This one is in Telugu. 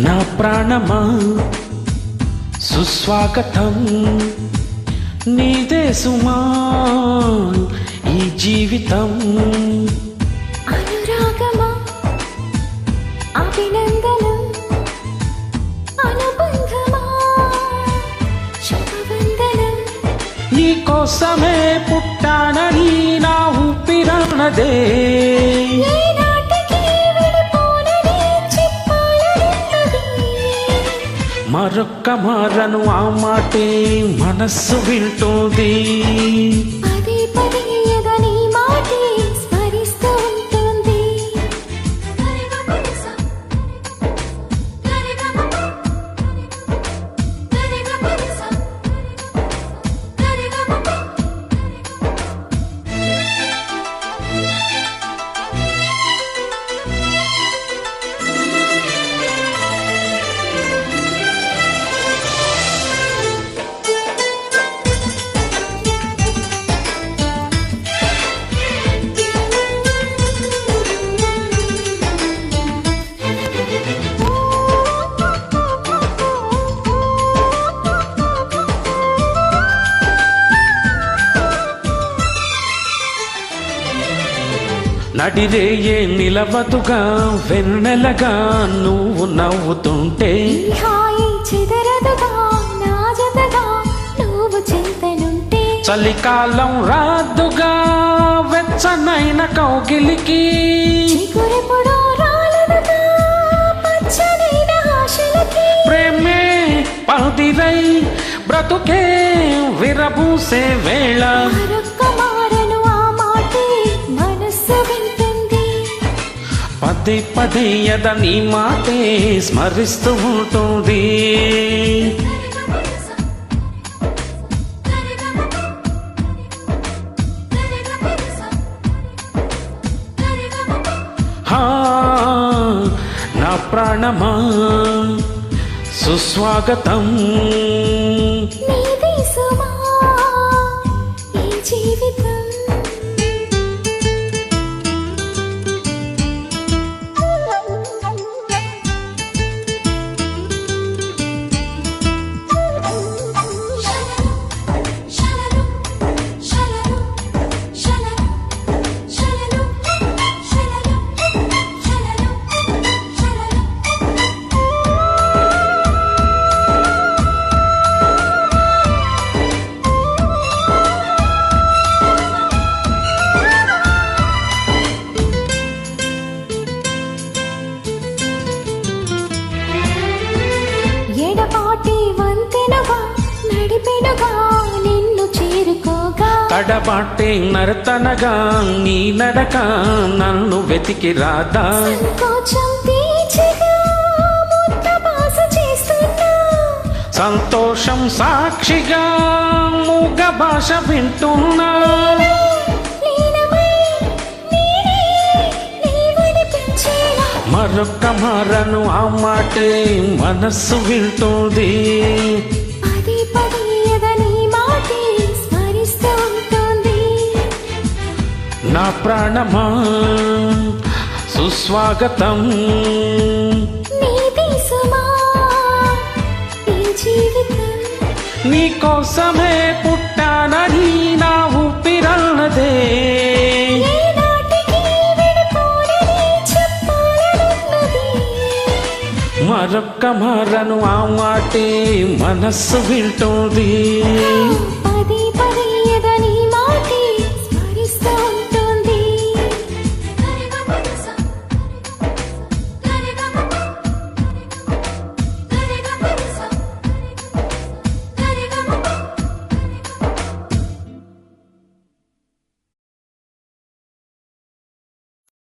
నా ప్రాణమా సుస్వాగతం నీదే సుమా ఈ జీవితం అనురాగమా అభినందనం అనుబంధమా శుభవందనం నీ కోసమే పుట్టానని నా ఊపిరానదే మరొక్క మారను ఆ మాటే మనస్సు వింటుంది పదే పదే ఎదని మాటే స్మరిస్తూ ఉంటుంది నడిరేయే నిలవదుగా వెన్నెలగా నువ్వు నవ్వుతుంటే హాయి చెదరదుగా నా జతగా నువ్వు చింతనుంటే చలికాలం రాదుగా వెచ్చనైన కౌగిలికి చిగురెప్పుడో రాలదుగా పచ్చనైన ఆశలకి ప్రేమే పదిరై బ్రతుకే విరబూసే వేళ మరొక్క మారను ఆ మాటే మనస్సు వింటుంది పదే పదే నీ మాటే స్మరిస్తూ ఉంటుంది హా, నా ప్రాణమా సుస్వాగతం నీది సుమా ఈ జీవితం ఎడపాటి వంతెనగా నడిపెనుగా నిన్ను చేరుకోగా తడబాటే నర్తనగా నీ నడక నన్ను వెతికి రాదా సంకోచం తీర్చగా ముద్ద బాస చేస్తున్నా సంతోషం సాక్షిగా మూగ భాష వింటున్నా లీనమై నేనే నీవనిపించేలా మరొక్క మారను ఆ మాటే మనస్సు వింటుంది పదే పదే ఎదని మాటే స్మరిస్తూ ఉంటుంది నా ప్రాణమా సుస్వాగతం నీది సుమా ఈ జీవితం నీ కోసమే పుట్టానని నా ఊపిరానదే ఏనాటికి విడిపోనని చెప్పాలనున్నది మరొక్క మారను ఆ మాటే మనస్సు వింటుంది పదే